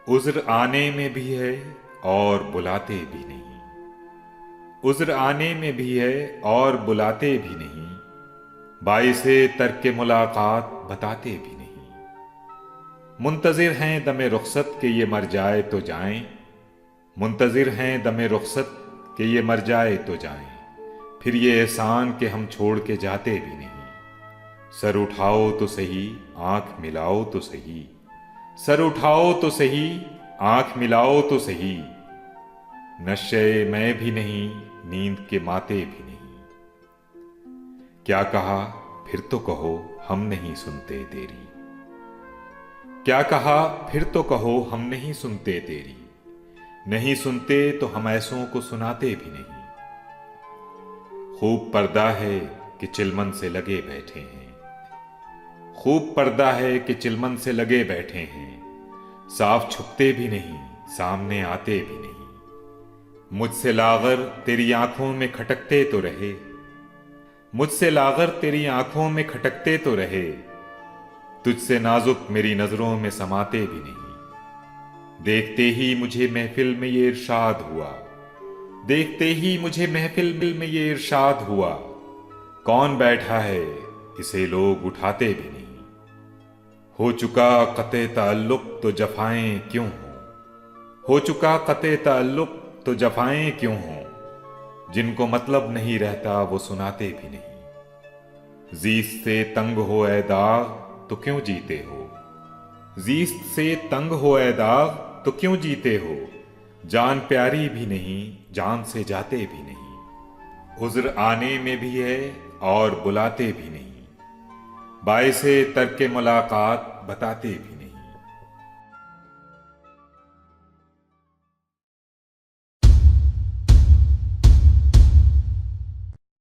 उज़्र आने में भी है और बुलाते भी नहीं। उज़्र आने में भी है और बुलाते भी नहीं। बाइसे तर्क मुलाकात बताते भी नहीं। मुंतज़िर हैं दमे रुखसत के ये मर जाए तो जाएं। मुंतज़िर हैं दमे रुखसत के ये मर जाए तो जाएं। फिर ये एहसान के हम छोड़ के जाते भी नहीं। सर उठाओ तो सही, आंख मिलाओ तो सही। सर उठाओ तो सही, आंख मिलाओ तो सही। नशे में भी नहीं, नींद के माते भी नहीं। क्या कहा फिर तो कहो, हम नहीं सुनते तेरी। क्या कहा फिर तो कहो, हम नहीं सुनते तेरी। नहीं सुनते तो हम ऐसों को सुनाते भी नहीं। खूब पर्दा है कि चिलमन से लगे बैठे हैं। खूब पर्दा है कि चिलमन से लगे बैठे हैं। साफ छुपते भी नहीं, सामने आते भी नहीं। मुझसे लागर तेरी आंखों में खटकते तो रहे। मुझसे लागर तेरी आंखों में खटकते तो रहे। तुझसे नाजुक मेरी नजरों में समाते भी नहीं। देखते ही मुझे महफिल में ये इरशाद हुआ। देखते ही मुझे महफिल में ये इरशाद हुआ। कौन बैठा है, इसे लोग उठाते भी नहीं। हो चुका क़त्ए ताल्लुक़ तो जफ़ाएं क्यों हो। हो चुका क़त्ए ताल्लुक़ तो जफ़ाएं क्यों हो। जिनको मतलब नहीं रहता वो सुनाते भी नहीं। ज़ीस्त से तंग हो ए दाग तो क्यों जीते हो। ज़ीस्त से तंग हो ए दाग तो क्यों जीते हो। जान प्यारी भी नहीं, जान से जाते भी नहीं। उज़्र आने में भी है और बुलाते भी नहीं। बाइसे तर्क मुलाकात बताते भी